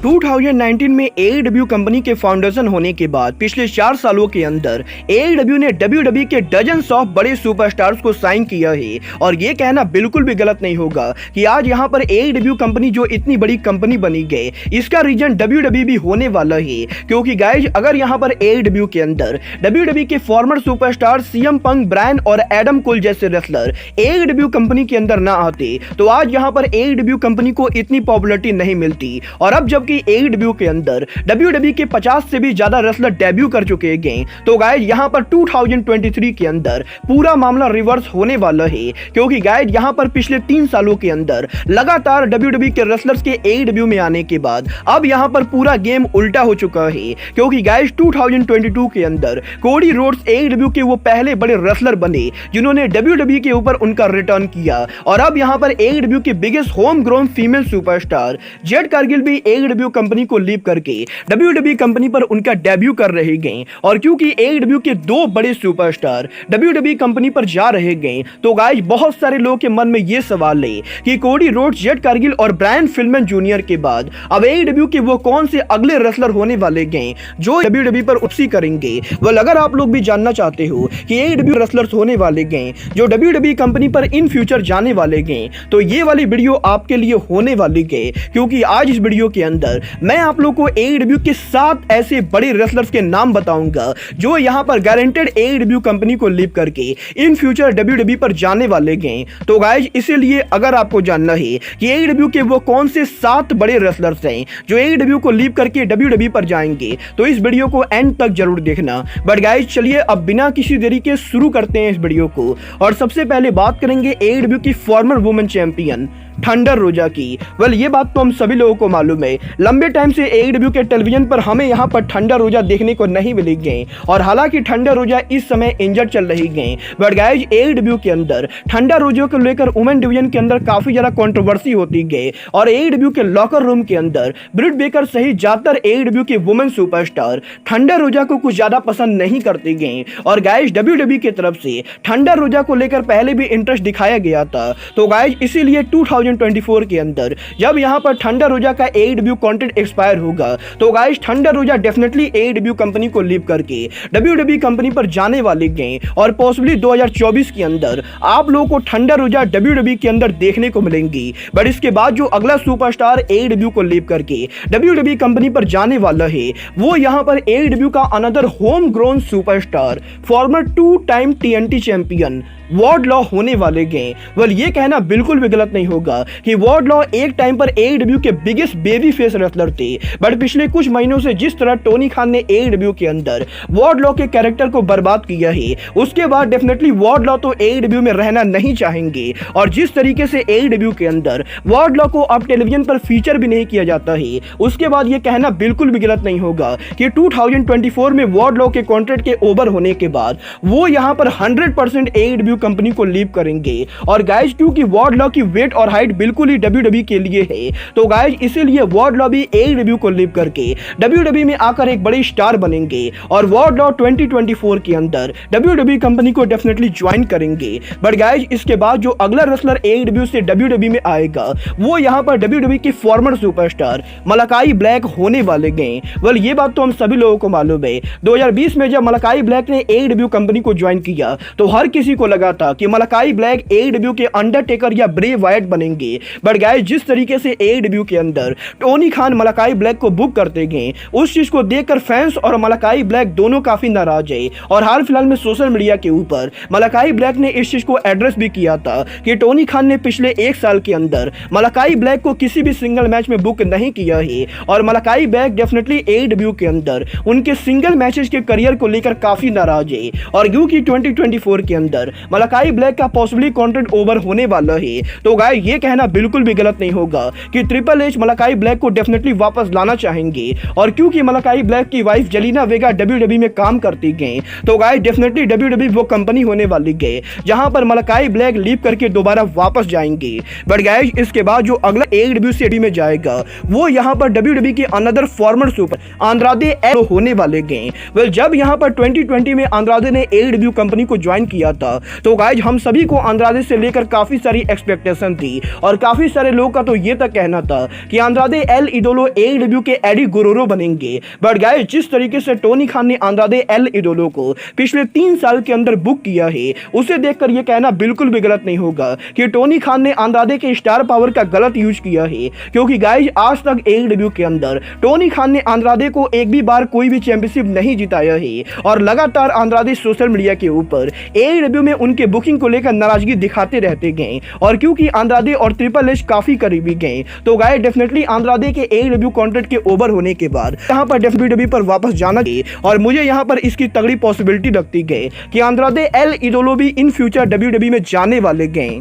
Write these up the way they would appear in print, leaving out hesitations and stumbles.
2019 में AEW company के foundation होने के बाद पिछले 4 सालों के अंदर AEW ने WWE के डजन्स ऑफ बड़े सुपरस्टार्स को साइन किया है और ये कहना बिल्कुल भी गलत नहीं होगा कि आज यहाँ पर AEW कंपनी जो इतनी बड़ी कंपनी बनी गई, इसका रीजन WWE भी होने वाला है। क्योंकि गाइज अगर यहाँ पर AEW के अंदर WWE के फॉर्मर सुपरस्टार CM पंक, ब्रायन और एडम कोल जैसे रेसलर AEW कंपनी के अंदर ना आते तो आज यहाँ पर AEW कंपनी को इतनी पॉपुलैरिटी नहीं मिलती। और अब जबकि AEW के अंदर WWE के 50 से भी ज्यादा रेसलर डेब्यू कर चुके हैं, तो गाइज यहाँ पर 2023 के अंदर पूरा मामला रिवर्स होने वाला है। क्योंकि गाइज यहाँ पर पिछले 3 सालों के अंदर लगातार WWE के रेसलर्स के AEW में आने के बाद अब यहाँ पर पूरा गेम उल्टा हो चुका है। क्योंकि गाइज 2022 के अंदर कोडी रोड्स AEW के वो पहले बड़े रेसलर बने जिन्होंने WWE के ऊपर उनका रिटर्न किया। और अब यहाँ पर AEW के biggest home grown female superstar Jade Cargill भी AEW कंपनी को लीव करके WWE कंपनी पर उनका डेब्यू कर रहे गए। और क्योंकि AEW के 2 बड़े सुपरस्टार WWE कंपनी पर जा रहे गए, तो गाइज बहुत सारे लोगों के मन में ये सवाल है कि कोडी रोड्स, जेड कारगिल और ब्रायन फिल्मैन जूनियर के बाद अब AEW के वो कौन से अगले रेसलर होने वाले गए जो WWE पर वापसी करेंगे। वेल अगर आप लोग भी जानना चाहते हो कि AEW रेसलर्स होने वाले गए जो WWE कंपनी पर इन फ्यूचर जाने वाले गए, तो ये वाली वीडियो आपके लिए होने वाली है। क्योंकि आज इस वीडियो के अंदर मैं आप लोग को AEW के 7 ऐसे बड़े रेसलर्स के नाम बताऊंगा जो यहां पर गारंटेड AEW कंपनी को लीव करके इन फ्यूचर WWE पर जाने वाले गए। तो गाइज इसीलिए अगर आपको जानना है कि AEW के वो कौन से 7 बड़े रेसलर्स हैं जो AEW को लीव करके WWE पर जाएंगे, तो इस वीडियो को एंड तक जरूर देखना। बट गाइज चलिए अब बिना किसी देरी के शुरू करते हैं इस वीडियो को। और सबसे पहले बात करेंगे AEW की फॉर्मर वुमेन चैंपियन थंडर रोजा की। वेल ये बात तो हम सभी लोगों को मालूम है, लंबे टाइम से AEW के टेलीविजन पर हमें यहाँ पर थंडर रोजा देखने को नहीं मिली गई। और हालांकि थंडर रोजा इस समय इंजर्ड चल रही गई, बट गाइज AEW के अंदर थंडर रोजा को लेकर वुमेन डिवीजन के अंदर काफी ज्यादा कंट्रोवर्सी होती गई। और AEW के लॉकर रूम के अंदर ब्रिट बेकर सहित ज्यादातर AEW के वुमेन सुपरस्टार थंडर रोजा को कुछ ज्यादा पसंद नहीं करती गई। और गाइज WWE की तरफ से थंडर रोजा को लेकर पहले भी इंटरेस्ट दिखाया गया था। तो गाइज इसीलिए 2024 के अंदर जब यहां पर थंडर रोजा का AEW कॉन्ट्रैक्ट एक्सपायर होगा, तो गाइस थंडर रोजा डेफिनेटली AEW कंपनी को लीव करके WWE कंपनी पर जाने वाले गए। और पॉसिबली 2024 के अंदर आप लोगों को थंडर रोजा WWE के अंदर देखने को मिलेंगी। बट इसके बाद जो अगला सुपरस्टार AEW को लीव करके WWE कंपनी पर जाने वाला है, वो यहां पर AEW का another home grown superstar former 2 time TNT champion Wardlow होने वाले गए। वेल ये कहना बिल्कुल भी गलत नहीं होगा कि वार्डलॉ एक टाइम पर AEW के बिगेस्ट बेबी फेस रेसलर थे। बट पिछले कुछ महीनों से जिस तरह टोनी खान ने AEW के अंदर वार्डलॉ के कैरेक्टर को बर्बाद किया है, उसके बाद डेफिनेटली वार्डलॉ तो AEW में रहना नहीं चाहेंगे। और जिस तरीके से AEW के अंदर वार्डलॉ को अब टेलीविजन पर फीचर भी नहीं किया जाता है, उसके बाद ये कहना बिल्कुल भी गलत नहीं होगा कि 2024 में वार्डलॉ के कॉन्ट्रैक्ट के ओवर होने के बाद वो यहाँ पर 100% AEW कंपनी को लीव करेंगे। और गाइज क्योंकि वार्डलॉ की वेट और हाइट बिल्कुल ही WWE के लिए है, तो गाइज इसीलिए वार्डलॉ भी AEW को लीव करके WWE में आकर एक बड़े स्टार बनेंगे। और वार्डलॉ 2024 के अंदर WWE कंपनी को डेफिनेटली ज्वाइन करेंगे। बट गाइज इसके बाद जो अगला रेसलर AEW से WWE में आएगा, वो यहाँ पर WWE के फॉर्मर सुपरस्टार मलाकाई ब्लैक होने वाले गए। वेल ये बात तो हम सभी लोगों को मालूम है, 2020 में जब मलाकाई ब्लैक ने AEW कंपनी को ज्वाइन किया तो हर किसी को लगा था कि मलाकाई ब्लैक AEW के अंडरटेकर या ब्रे वाइट बनेंगे। बट गाइस जिस तरीके से AEW के अंदर टोनी खान मलाकाई ब्लैक को बुक करते गए, उस चीज को देखकर फैंस और मलाकाई ब्लैक दोनों काफी नाराज है। और हाल फिलहाल में सोशल मीडिया के ऊपर मलाकाई ब्लैक ने इस चीज को एड्रेस भी किया था कि टोनी खान ने पिछले 1 साल के अंदर मलाकाई ब्लैक को किसी भी सिंगल मैच में बुक नहीं किया है। और मलाकाई ब्लैक डेफिनेटली AEW के अंदर उनके सिंगल मैचेस के करियर को लेकर काफी नाराज है। और क्योंकि 2024 के अंदर मलाकाई ब्लैक का पॉसिबली कॉन्ट्रैक्ट ओवर होने वाला है, तो गाइस ये कहना बिल्कुल भी गलत नहीं होगा कि ट्रिपल एच मलाकाई ब्लैक को डेफिनेटली वापस लाना चाहेंगे। और क्योंकि मलाकाई ब्लैक की वाइफ जेलिना वेगा WWE में काम करती गई, तो गाइस डेफिनेटली WWE वो कंपनी होने वाली है जहां पर मलाकाई ब्लैक लीव करके दोबारा वापस जाएंगे। बट गाइस इसके बाद जो अगला AEW से में जाएगा, वो यहां पर WWE के अनदर फॉर्मर सुपर आंद्रादे होने वाले गए। वेल जब यहां पर 2020 में आंद्रादे ने AEW कंपनी को ज्वाइन किया था, तो गाइस हम सभी को आंद्रादे से लेकर काफी सारी एक्सपेक्टेशन थी। और काफी सारे लोगों का तो ये तक कहना था कि अंद्रादे एल इडोलो एडब्ल्यू के एडी गुरोरो बनेंगे। बट गाइस, जिस तरीके से टोनी खान ने अंद्रादे एल इडोलो को पिछले 3 साल के अंदर बुक किया है, उसे देखकर यह कहना बिल्कुल भी गलत नहीं होगा कि टोनी खान ने अंद्रादे के स्टार पावर का गलत यूज किया है। क्योंकि गाइस, आज तक एडब्ल्यू के अंदर टोनी खान ने अंद्रादे को एक भी बार कोई भी चैंपियनशिप नहीं जिताया है और लगातार अंद्रादे सोशल मीडिया के ऊपर एडब्ल्यू में उनके बुकिंग को लेकर नाराजगी दिखाते रहते गए। और क्योंकि अंद्रादे और ट्रिपल एच काफी करीबी गए, तो गाइस डेफिनेटली अंद्रादे के एडब्ल्यू कॉन्ट्रैक्ट के ओवर होने के बाद यहाँ पर डब्ल्यूडब्ल्यूई पर वापस जाना है और मुझे यहाँ पर इसकी तगड़ी पॉसिबिलिटी लगती गई कि अंद्रादे एल इडोलो भी इन फ्यूचर डब्ल्यूडब्ल्यूई में जाने वाले गए।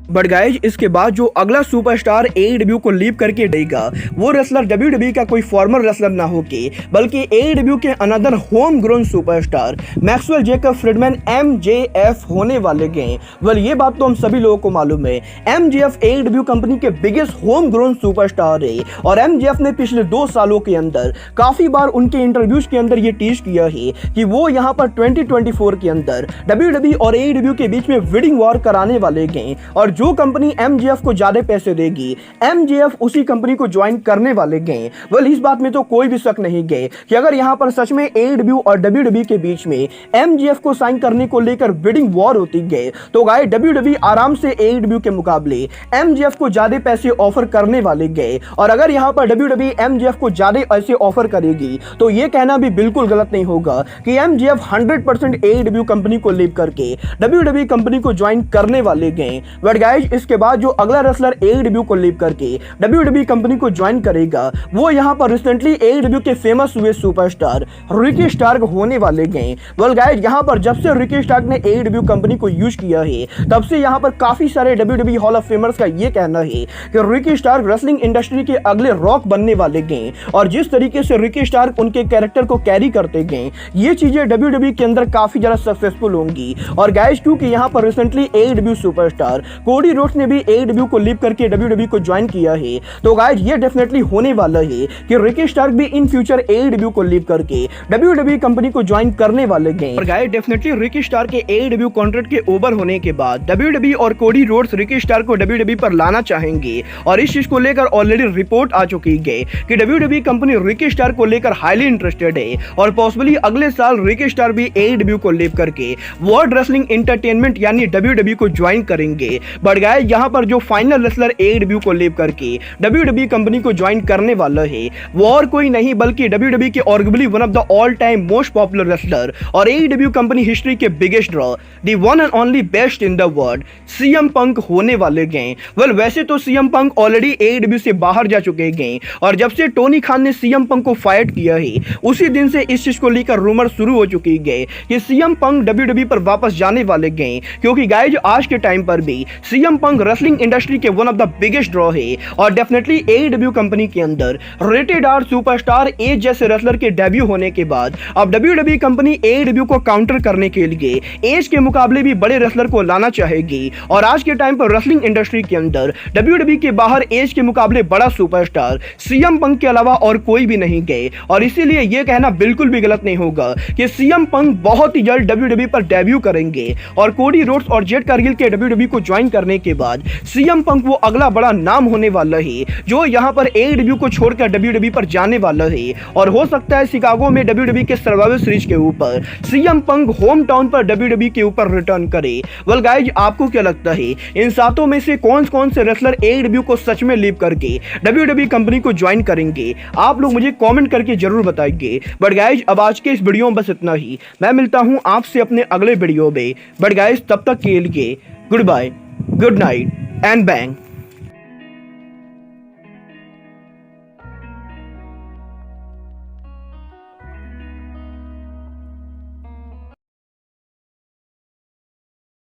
बट गाइज, इसके बाद जो अगला सुपरस्टार एडब्ल्यू को लीव करके देगा वो रेसलर डब्ल्यूडब्ल्यूई का कोई फॉर्मर रेसलर ना होके बल्कि एडब्ल्यू के another home grown superstar Maxwell Jacob Friedman MJF होने वाले गए। वेल, ये बात तो हम सभी लोगों को मालूम है। MJF एडब्ल्यू कंपनी के बिगेस्ट होम ग्रोन सुपरस्टार है और MJF ने पिछले 2 सालों के अंदर काफी बार उनके इंटरव्यूज के अंदर ये टीज किया है कि वो यहाँ पर 2024 के अंदर डब्ल्यूडब्ल्यूई और एडब्ल्यू के बीच में बिडिंग वॉर कराने वाले गए और जो कंपनी MJF को ज्यादा पैसे देगी MJF उसी कंपनी को ज्वाइन करने वाले गए। वेल, इस बात में तो कोई भी शक नहीं गए कि अगर यहां पर सच में AEW और WWE के बीच में MJF को साइन करने को लेकर बिडिंग वॉर होती गए तो गाइस WWE आराम से AEW के मुकाबले MJF को ज्यादा पैसे ऑफर करने वाले गए। और अगर यहां पर WWE MJF को ज्यादा पैसे ऑफर करेगी तो यह कहना भी बिल्कुल गलत नहीं होगा कि MJF 100% AEW कंपनी को लीव करके WWE कंपनी को ज्वाइन करने वाले गए। बट गाइस, इसके बाद जो अगला रेसलर AEW को लीव करके WWE कंपनी को ज्वाइन करेगा वो यहां पर रिसेंटली AEW के फेमस हुए सुपरस्टार रिकी स्टार्क होने वाले गए। वेल गाइस, यहां पर जब से रिकी स्टार्क ने AEW कंपनी को यूज किया है तब से यहां पर काफी सारे WWE हॉल ऑफ फेमर्स का ये कहना है कि रिकी स्टार्क रेसलिंग इंडस्ट्री के अगले रॉक बनने वाले गए। और जिस तरीके से रिकी स्टार्क उनके कैरेक्टर को कैरी करते गए, ये चीजें WWE के अंदर काफी ज्यादा सक्सेसफुल होंगी। और गाइस, क्योंकि यहां पर recently AEW superstar Cody Rhodes ने भी AEW को लीव करके WWE को ज्वाइन किया है, तो गाइस ये डेफिनेटली होने वाला है कि रिकी स्टार्क भी इन फ्यूचर AEW को लीव करके WWE कंपनी को ज्वाइन करने वाले गए। और गाइस, डेफिनेटली रिकी स्टार्क के AEW कॉन्ट्रैक्ट के ओवर होने के बाद WWE और कोडी रोड्स रिकी स्टार्क को WWE पर लाना चाहेंगे और इस चीज को लेकर ऑलरेडी रिपोर्ट आ चुकी है कि WWE कंपनी रिकी स्टार्क को लेकर हाईली इंटरेस्टेड है और पॉसिबली अगले साल रिकी स्टार्क भी AEW को लीव करके वर्ल्ड रेसलिंग एंटरटेनमेंट यानी WWE को ज्वाइन करेंगे। बट गाइस, यहाँ पर जो फाइनल रेसलर AEW को लीव करके WWE कंपनी को ज्वाइन करने वाला है वो और कोई नहीं बल्कि WWE के arguably one of the all time most popular wrestler और AEW कंपनी हिस्ट्री के biggest draw, the one and only best in the world, CM Punk होने वाले गए। वेल, वैसे तो CM पंक ऑलरेडी AEW से बाहर जा चुके गए और जब से टोनी खान ने CM पंक को फाइट किया है उसी दिन से इस चीज को लेकर रूमर शुरू हो चुकी है कि CM पंक WWE पर वापस जाने वाले गए। क्योंकि गाइस, आज के टाइम पर भी CM पंक रेसलिंग इंडस्ट्री के one of the biggest draw है और डेफिनेटली AEW कंपनी के अंदर रेटेड आर सुपरस्टार एज जैसे रेसलर के डेब्यू होने के बाद अब WWE कंपनी AEW को काउंटर करने के लिए एज के मुकाबले भी बड़े रेसलर को लाना चाहेगी। और आज के टाइम पर रेसलिंग इंडस्ट्री के अंदर WWE के बाहर एज के मुकाबले बड़ा सुपरस्टार CM पंक के अलावा और कोई भी नहीं गए और इसीलिए यह कहना बिल्कुल भी गलत नहीं होगा कि CM पंक बहुत ही जल्द WWE पर डेब्यू करेंगे। और कोडी रोड्स और जेड कारगिल के WWE को ज्वाइन करने के बाद CM पंक वो अगला बड़ा नाम होने वाला है जो यहाँ पर AEW को छोड़कर WWE पर जाने वाला है। और हो सकता है शिकागो में WWE के सर्वाइवल सीरीज के ऊपर CM पंक होम टाउन पर WWE के ऊपर रिटर्न करे। वेल गाइज, आपको क्या लगता है इन सातों में से कौन कौन से रेसलर AEW को सच में लीव करके WWE कंपनी को ज्वाइन करेंगे? आप लोग मुझे कमेंट करके जरूर बताइए। बट गाइज, अब आज के इस वीडियो में बस इतना ही। मैं मिलता हूं आपसे अपने अगले वीडियो में। बट गाइज, तब तक के लिए good bye, good night and bang.